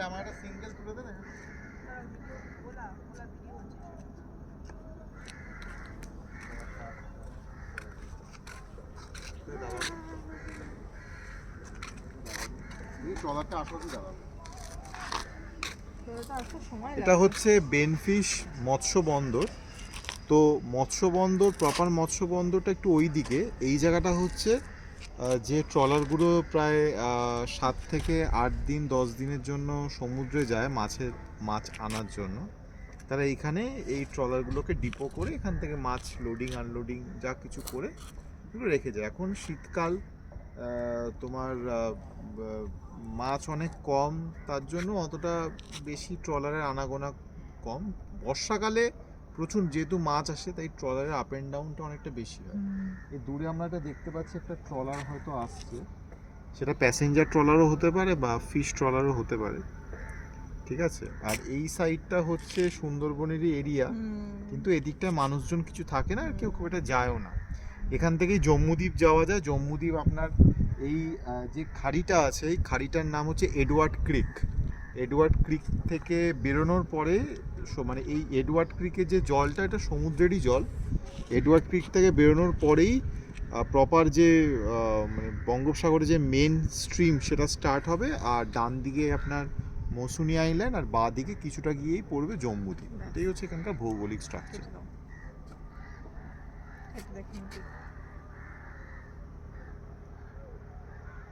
আমার একটা সিঙ্গেল তুলে দেন। এটা হচ্ছে বেনফিশ মৎস্য বন্দর। তো মৎস্য বন্দর, প্রপার মৎস্য বন্দরটা একটু ওই দিকে। এই জায়গাটা হচ্ছে যে ট্রলারগুলো প্রায় 7 থেকে 8 দিন 10 দিনের জন্য সমুদ্রে যায় মাছ আনার জন্য, তারা এইখানে এই ট্রলারগুলোকে ডিপো করে এখান থেকে মাছ লোডিং আনলোডিং যা কিছু করে এগুলো রেখে যায়। এখন শীতকাল, তোমার মাছ অনেক কম, তার জন্য অতটা বেশি ট্রলারের আনাগোনা কম। বর্ষাকালে প্রচুর যেহেতু মাছ আসে, তাই ট্রলারের আপ অ্যান্ড ডাউনটা অনেকটা বেশি হয়। এই দূরে আমরা একটা দেখতে পাচ্ছি একটা ট্রলার হয়তো আসছে, সেটা প্যাসেঞ্জার ট্রলারও হতে পারে বা ফিশ ট্রলারও হতে পারে। ঠিক আছে, আর এই সাইডটা হচ্ছে সুন্দরবনেরই এরিয়া, কিন্তু এদিকটা মানুষজন কিছু থাকে না আর কেউ খুব একটা যায়ও না। এখান থেকেই জম্মুদ্বীপ যাওয়া যায়। জম্মুদ্বীপ আপনার এই যে খাড়িটা আছে, এই খাড়িটার নাম হচ্ছে এডওয়ার্ড ক্রিক। এডওয়ার্ড ক্রিক থেকে বেরোনোর পরে মানে এই এডওয়ার্ড ক্রিকের যে জলটা, এটা সমুদ্রেরই জল। এডওয়ার্ড ক্রিক থেকে বেরোনোর পরেই প্রপার যে মানে বঙ্গোপসাগরে যে মেন স্ট্রিম সেটা স্টার্ট হবে, আর ডান দিকে আপনার মৌসুনি আইল্যান্ড, আর বাঁ দিকে কিছুটা গিয়েই পড়বে জম্মুদ্বীপ। এটাই হচ্ছে এখানকার ভৌগোলিক স্ট্রাকচার।